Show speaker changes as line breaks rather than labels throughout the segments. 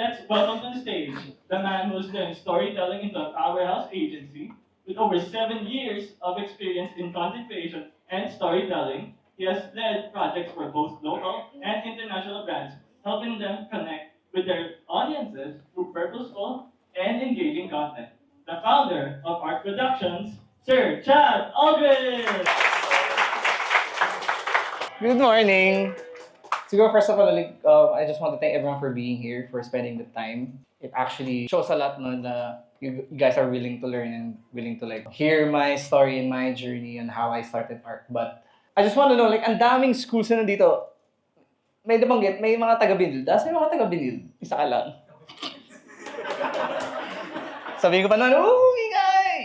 Let's welcome to the stage the man who's doing storytelling into a powerhouse agency with over 7 years of experience in content creation and storytelling. He has led projects for both local and international brands, helping them connect with their audiences through purposeful and engaging content. The founder of Art Productions, Sir Chad Aldridge!
Good morning. Siguro first of all, I just want to thank everyone for being here, for spending the time. It actually shows a lot no, na you guys are willing to learn and willing to hear my story and my journey and how I started art. But I just want to know, ang daming schools na nandito. May nabanggit, may mga taga-Binil. Dahil may mga taga-Binil. Isa ka lang. Sabihin ko pa noon, ingay!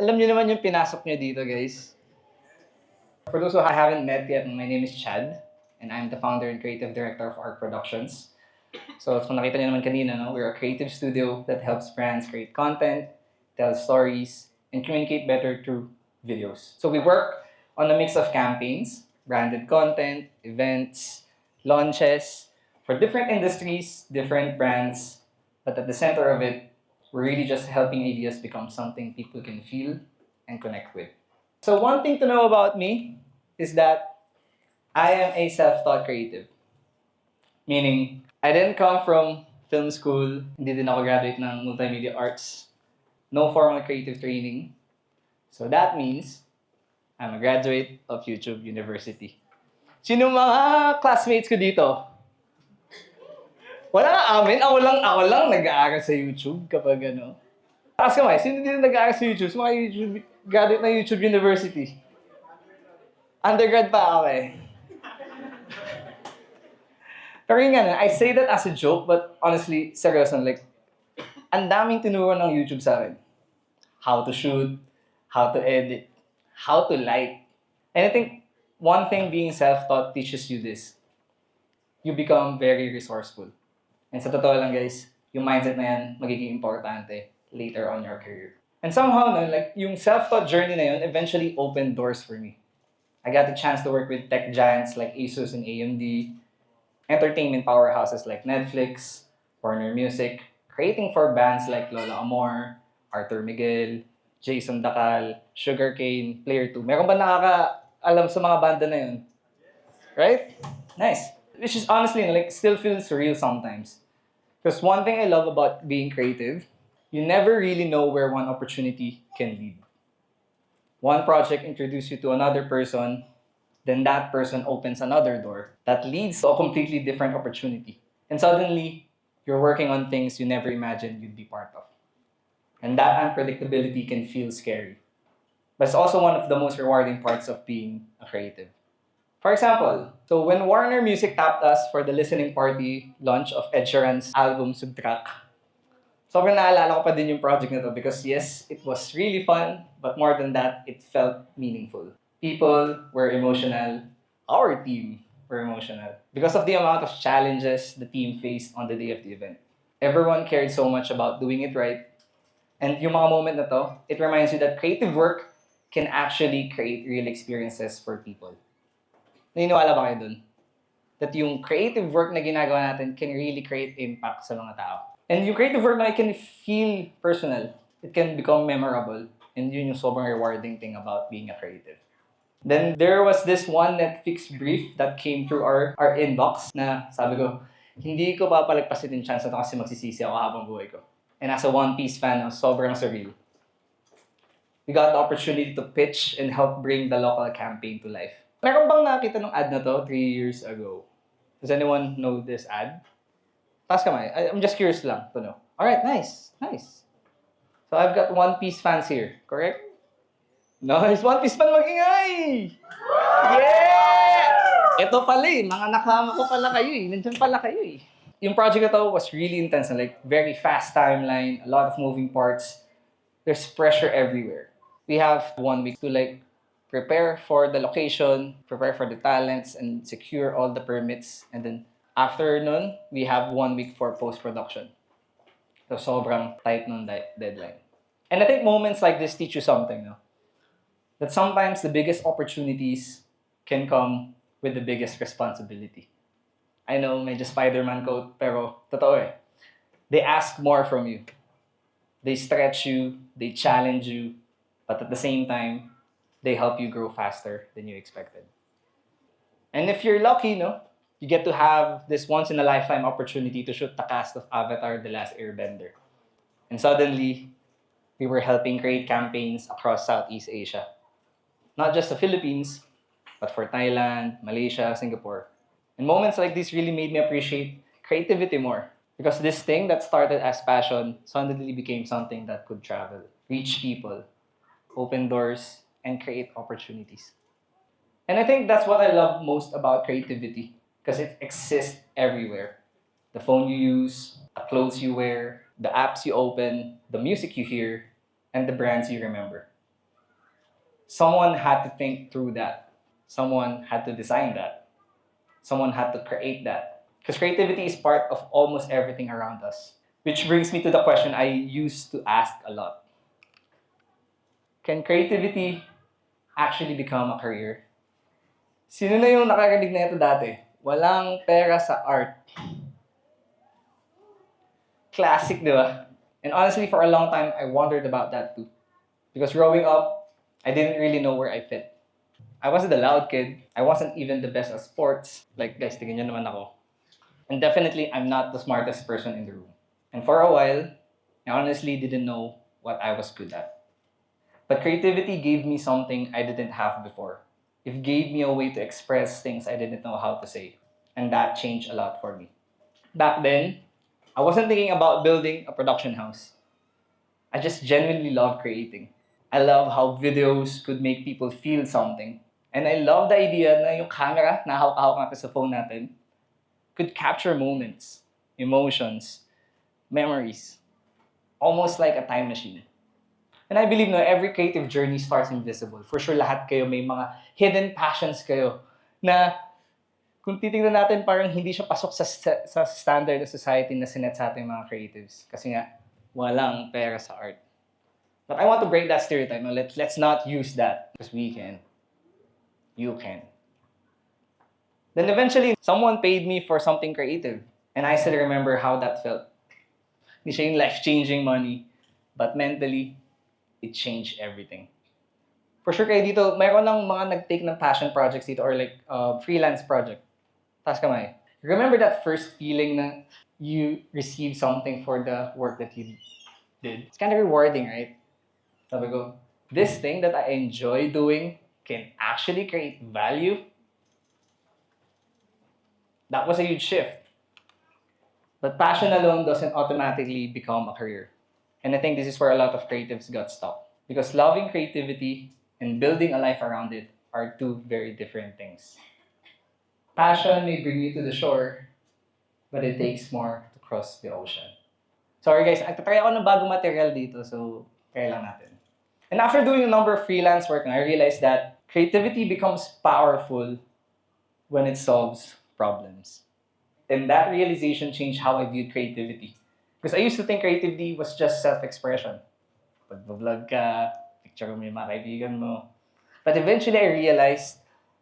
Alam niyo naman yung pinasok niyo dito, guys. For those who I haven't met yet, my name is Chad, and I'm the founder and creative director of Art Productions. So, kung nakita niyo naman kanina, no, we're a creative studio that helps brands create content, tell stories, and communicate better through videos. So, we work on a mix of campaigns, branded content, events, launches, for different industries, different brands, but at the center of it, we're really just helping ideas become something people can feel and connect with. So one thing to know about me is that I am a self-taught creative. Meaning, I didn't come from film school, hindi din ako graduate ng multimedia arts, no formal creative training. So that means, I'm a graduate of YouTube University. Sino mga classmates ko dito? Wala na amin, ako lang nag-aaral sa YouTube kapag ano. Taas kamay, sino dito nag-aaral sa YouTube? Sa mga YouTube, graduate ng YouTube University. Undergrad pa ako eh. Pero yun nga, I say that as a joke, but honestly, seryoso, ang daming tinuro ng YouTube sa akin. How to shoot, how to edit, how to light. And I think one thing being self-taught teaches you this. You become very resourceful. And sa totoo lang guys, yung mindset na yan, magiging importante later on your career. And somehow, no, yung self-taught journey na yun eventually opened doors for me. I got the chance to work with tech giants like Asus and AMD, entertainment powerhouses like Netflix, Warner Music, creating for bands like Lola Amor, Arthur Miguel, Jason Dacal, Sugarcane, Player 2. Meron ba nakaka-alam sa mga banda na yun? Right? Nice. Which is honestly, still feels surreal sometimes. Because one thing I love about being creative, you never really know where one opportunity can lead. One project introduces you to another person, then that person opens another door that leads to a completely different opportunity. And suddenly, you're working on things you never imagined you'd be part of. And that unpredictability can feel scary. But it's also one of the most rewarding parts of being a creative. For example, so when Warner Music tapped us for the listening party launch of Ed Sheeran's album Subtract, sobrang naalala ko pa din yung project na to because yes, it was really fun, but more than that, it felt meaningful. People were emotional. Our team were emotional because of the amount of challenges the team faced on the day of the event. Everyone cared so much about doing it right. And yung mga moment na to, it reminds you that creative work can actually create real experiences for people. Naniniwala ba kayo dun? That yung creative work na ginagawa natin can really create impact sa mga tao. And yung creative work na it can feel personal. It can become memorable. And yun yung sobrang rewarding thing about being a creative. Then there was this one Netflix brief that came through our inbox na sabi ko, hindi ko papalagpasin yung chance na ito kasi magsisisi ako habang buhay ko. And as a One Piece fan, sobrang surreal. We got the opportunity to pitch and help bring the local campaign to life. Meron bang nakita ng ad na to 3 years ago? Does anyone know this ad? Taas kamay. I'm just curious lang to know. Alright, nice. So I've got One Piece fans here, correct? Nice, One Piece fan mag-ingay! Yeah! Ito pala mga nakama ko pala kayo Nandiyan pala kayo Yung project na to was really intense, very fast timeline, a lot of moving parts. There's pressure everywhere. We have 1 week to prepare for the location, prepare for the talents, and secure all the permits. And then after nun, we have 1 week for post-production. So sobrang tight nun deadline. And I think moments like this teach you something, no? That sometimes the biggest opportunities can come with the biggest responsibility. I know, medyo Spider-Man quote, pero totoo eh. They ask more from you. They stretch you, they challenge you, but at the same time, they help you grow faster than you expected. And if you're lucky, no, you get to have this once in a lifetime opportunity to shoot the cast of Avatar: The Last Airbender. And suddenly, we were helping create campaigns across Southeast Asia. Not just the Philippines, but for Thailand, Malaysia, Singapore. And moments like this really made me appreciate creativity more. Because this thing that started as passion suddenly became something that could travel, reach people, open doors, and create opportunities. And I think that's what I love most about creativity, because it exists everywhere. The phone you use, the clothes you wear, the apps you open, the music you hear, and the brands you remember. Someone had to think through that. Someone had to design that. Someone had to create that. Because creativity is part of almost everything around us. Which brings me to the question I used to ask a lot. Can creativity actually become a career? Sino na yung nakarinig na ito dati? Walang pera sa art. Classic, di ba? And honestly, for a long time, I wondered about that too. Because growing up, I didn't really know where I fit. I wasn't the loud kid. I wasn't even the best at sports. Like, guys, tingnan nyo naman ako. And definitely, I'm not the smartest person in the room. And for a while, I honestly didn't know what I was good at. But creativity gave me something I didn't have before. It gave me a way to express things I didn't know how to say. And that changed a lot for me. Back then, I wasn't thinking about building a production house. I just genuinely love creating. I love how videos could make people feel something. And I love the idea na yung camera na hawak-hawak natin sa phone natin could capture moments, emotions, memories, almost like a time machine. And I believe no, every creative journey starts invisible. For sure, lahat kayo may mga hidden passions kayo na kung titingnan natin parang hindi siya pasok sa standard of society na sinet sa ating mga creatives. Kasi nga, walang pera sa art. But I want to break that stereotype. No? Let's not use that because we can. You can. Then eventually, someone paid me for something creative. And I still remember how that felt. Hindi siya yung life-changing money. But mentally, it changed everything. For sure kayo dito, mayroon lang mga nag-take ng passion projects dito or like freelance project. Taas kamay. Remember that first feeling na you received something for the work that you did? It's kind of rewarding, right? Sabi ko, this thing that I enjoy doing can actually create value. That was a huge shift. But passion alone doesn't automatically become a career. And I think this is where a lot of creatives got stuck. Because loving creativity and building a life around it are two very different things. Passion may bring you to the shore, but it takes more to cross the ocean. Sorry guys, nagtatry ako ng bagong material dito, so kaya lang natin. And after doing a number of freelance work, I realized that creativity becomes powerful when it solves problems. And that realization changed how I viewed creativity. Because I used to think creativity was just self-expression. Pag-vlog ka, picture mo yung mga kaibigan mo. But eventually I realized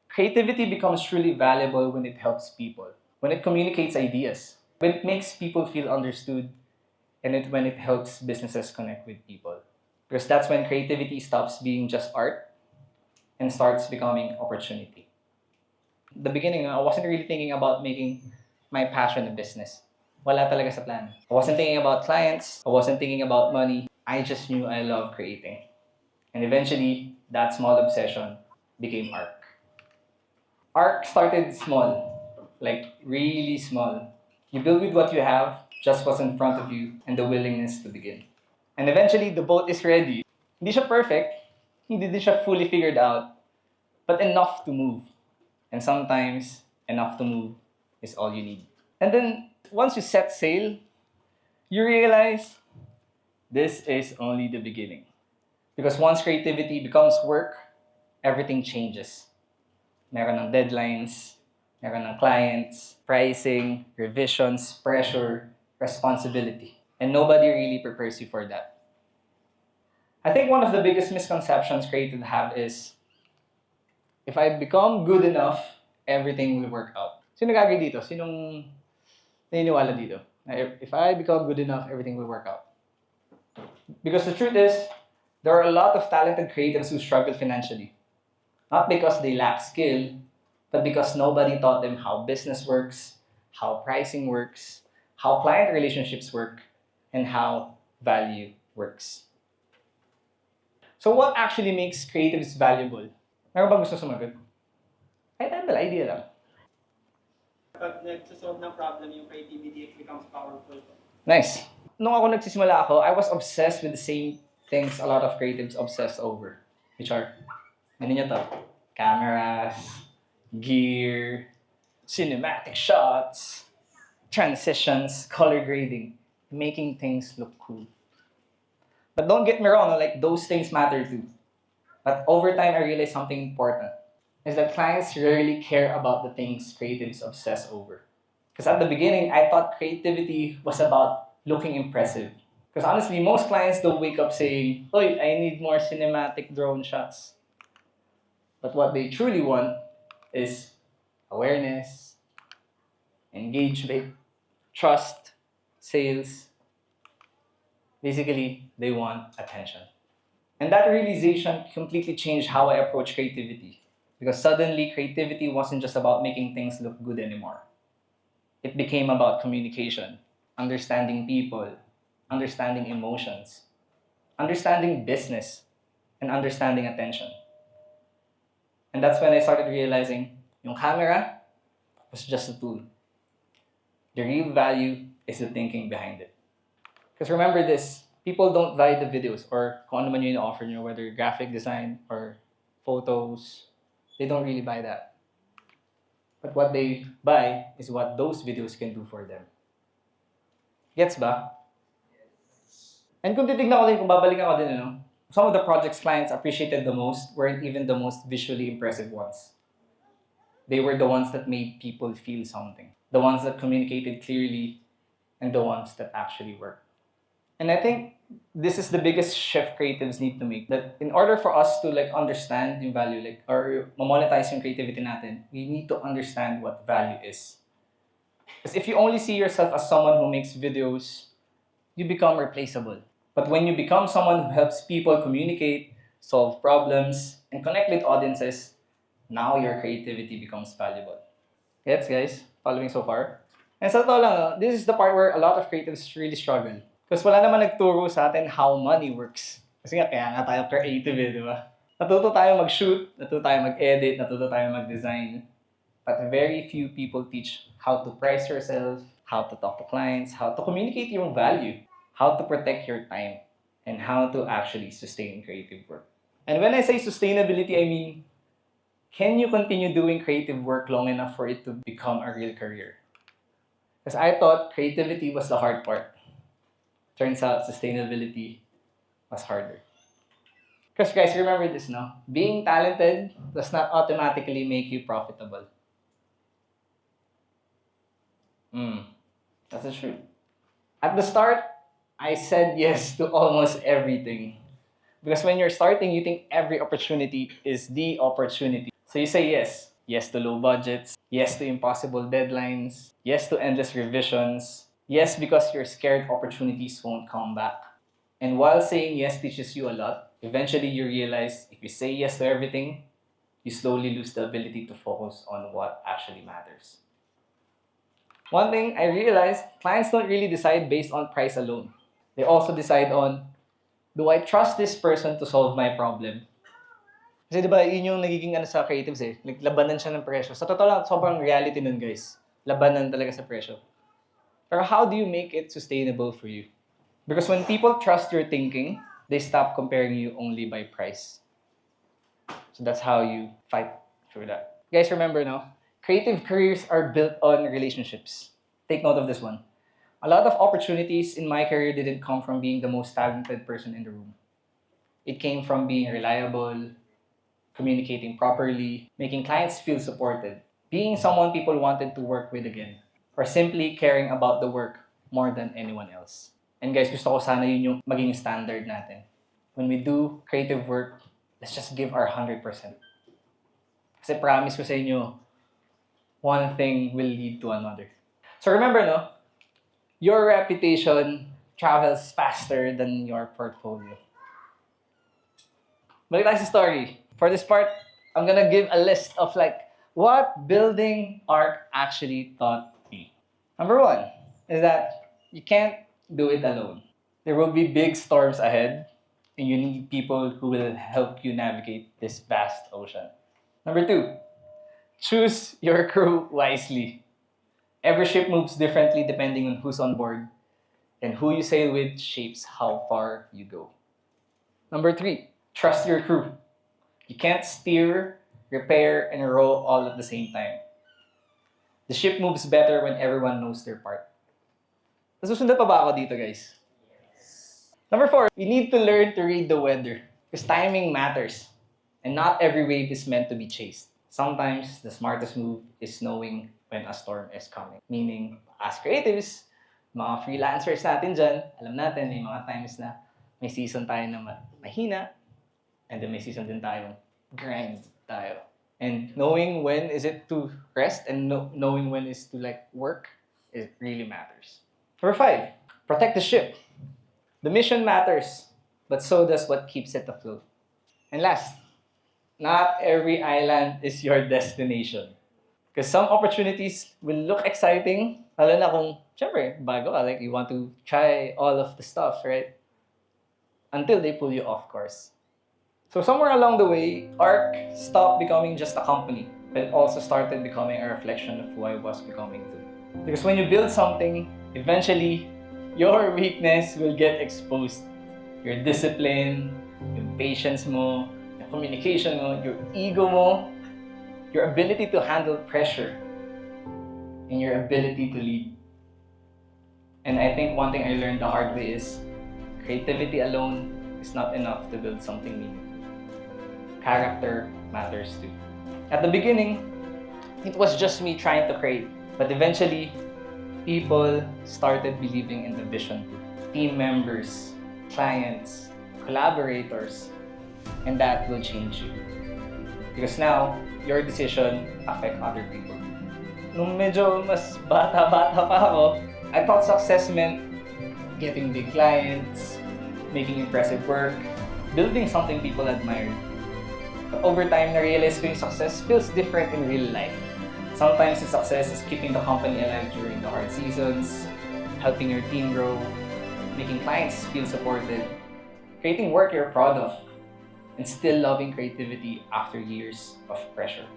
creativity becomes truly valuable when it helps people, when it communicates ideas, when it makes people feel understood, and when it helps businesses connect with people. Because that's when creativity stops being just art and starts becoming opportunity. The beginning, I wasn't really thinking about making my passion a business. Wala talaga sa plan. I wasn't thinking about clients. I wasn't thinking about money. I just knew I love creating. And eventually, that small obsession became ARC. ARC started small, like really small. You build with what you have, just what's in front of you, and the willingness to begin. And eventually, the boat is ready. Hindi siya perfect, hindi din siya fully figured out, but enough to move. And sometimes, enough to move is all you need. And then, once you set sail, you realize this is only the beginning. Because once creativity becomes work, everything changes. Meron ng deadlines, meron ng clients, pricing, revisions, pressure, responsibility. And nobody really prepares you for that. I think one of the biggest misconceptions creatives have is, if I become good enough, everything will work out. Sino nag-agree dito? Sinong naniniwala dito? Na if I become good enough, everything will work out. Because the truth is, there are a lot of talented creatives who struggle financially. Not because they lack skill, but because nobody taught them how business works, how pricing works, how client relationships work, and how value works. So what actually makes creatives valuable? Meron ba gusto sumagot? Ay, wala, idea lang.
Pag nagsasolve ng problem yung creativity, it becomes powerful.
Nice. Nung ako nagsisimula ako, I was obsessed with the same things a lot of creatives obsess over. Which are, ano nyo to? Cameras, gear, cinematic shots, transitions, color grading, making things look cool. But don't get me wrong, like those things matter too. But over time, I realized something important is that clients rarely care about the things creatives obsess over. Because at the beginning, I thought creativity was about looking impressive. Because honestly, most clients don't wake up saying, "Oy, I need more cinematic drone shots." But what they truly want is awareness, engagement, trust, sales. Basically, they want attention. And that realization completely changed how I approach creativity. Because suddenly, creativity wasn't just about making things look good anymore. It became about communication, understanding people, understanding emotions, understanding business, and understanding attention. And that's when I started realizing yung camera was just a tool. The real value is the thinking behind it. Because remember this, people don't buy the videos or kung ano man yung offer nyo, whether graphic design or photos, they don't really buy that. But what they buy is what those videos can do for them. Gets ba? And kung titignan ko din, kung babalikan ko din, some of the projects clients appreciated the most weren't even the most visually impressive ones. They were the ones that made people feel something. The ones that communicated clearly and the ones that actually worked. And I think this is the biggest shift creatives need to make. That in order for us to understand yung value, or monetize yung creativity natin, we need to understand what value is. Because if you only see yourself as someone who makes videos, you become replaceable. But when you become someone who helps people communicate, solve problems, and connect with audiences, now your creativity becomes valuable. Gets, guys? Following so far? And sa totoo lang, this is the part where a lot of creatives really struggle. Because wala naman nagturo sa atin how money works. Kasi nga, kaya nga tayo creative di ba? Natuto tayo mag-shoot, natuto tayo mag-edit, natuto tayo mag-design. But very few people teach how to price yourself, how to talk to clients, how to communicate your value, how to protect your time, and how to actually sustain creative work. And when I say sustainability, I mean, can you continue doing creative work long enough for it to become a real career? Because I thought creativity was the hard part. Turns out sustainability was harder. Because guys, remember this, no? Being talented does not automatically make you profitable. That's the truth. At the start, I said yes to almost everything. Because when you're starting, you think every opportunity is the opportunity. So you say yes. Yes to low budgets. Yes to impossible deadlines. Yes to endless revisions. Yes, because you're scared opportunities won't come back. And while saying yes teaches you a lot, eventually you realize if you say yes to everything, you slowly lose the ability to focus on what actually matters. One thing I realized, clients don't really decide based on price alone. They also decide on, do I trust this person to solve my problem? Kasi di ba, yun yung nagiging sa creatives eh. Labanan siya ng presyo. Sa totoo lang, sobrang reality nun guys. Labanan talaga sa presyo. Pero how do you make it sustainable for you? Because when people trust your thinking, they stop comparing you only by price. So that's how you fight through that. Guys, remember now, creative careers are built on relationships. Take note of this one. A lot of opportunities in my career didn't come from being the most talented person in the room. It came from being reliable, communicating properly, making clients feel supported, being someone people wanted to work with again, or simply caring about the work more than anyone else. And guys, gusto ko sana yun yung maging standard natin. When we do creative work, let's just give our 100%. Kasi promise ko sa inyo, one thing will lead to another. So remember, no? Your reputation travels faster than your portfolio. Balik tayo sa story. For this part, I'm gonna give a list of like what building art actually taught me. Number one is that you can't do it alone. There will be big storms ahead, and you need people who will help you navigate this vast ocean. Number two, choose your crew wisely. Every ship moves differently depending on who's on board, and who you sail with shapes how far you go. Number three, trust your crew. You can't steer, repair, and row all at the same time. The ship moves better when everyone knows their part. Nasusunod pa ba ako dito, guys? Number four, we need to learn to read the weather. Because timing matters. And not every wave is meant to be chased. Sometimes, the smartest move is knowing when a storm is coming. Meaning, as creatives, mga freelancers natin dyan, alam natin, may mga times na may season tayo na mahina, and then may season din tayo grind tayo. And knowing when is it to rest and knowing when is to like work, it really matters. Number five, protect the ship. The mission matters, but so does what keeps it afloat. And last, not every island is your destination. Because some opportunities will look exciting, lalo na kung, syempre, bago ka, like you want to try all of the stuff, right? Until they pull you off course. So somewhere along the way, ARC stopped becoming just a company, but it also started becoming a reflection of who I was becoming too. Because when you build something, eventually, your weakness will get exposed. Your discipline, yung patience mo, yung communication mo, your ego mo, your ability to handle pressure, and your ability to lead. And I think one thing I learned the hard way is creativity alone is not enough to build something meaningful. Character matters too. At the beginning, it was just me trying to create, but eventually, people started believing in the vision too. Team members, clients, collaborators, and that will change you. Because now, your decision affect other people. Nung medyo mas bata-bata pa ako, I thought success meant getting big clients, making impressive work, building something people admired. But over time, na-realize ko yung success feels different in real life. Sometimes the success is keeping the company alive during the hard seasons, helping your team grow, making clients feel supported, creating work you're proud of, and still loving creativity after years of pressure.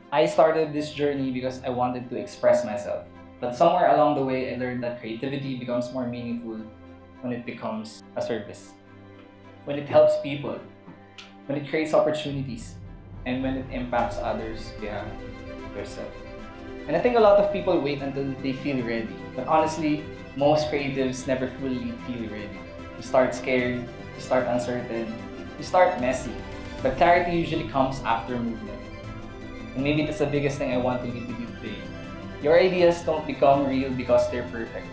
I started this journey because I wanted to express myself. But somewhere along the way, I learned that creativity becomes more meaningful when it becomes a service. When it helps people, when it creates opportunities, and when it impacts others beyond yourself. And I think a lot of people wait until they feel ready. But honestly, most creatives never fully feel ready. You start scared, you start uncertain, you start messy. But clarity usually comes after movement. And maybe that's the biggest thing I want to leave with you today. Your ideas don't become real because they're perfect.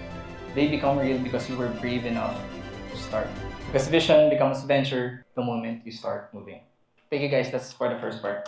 They become real because you were brave enough to start. Because vision becomes venture the moment you start moving. Thank you guys, that's for the first part.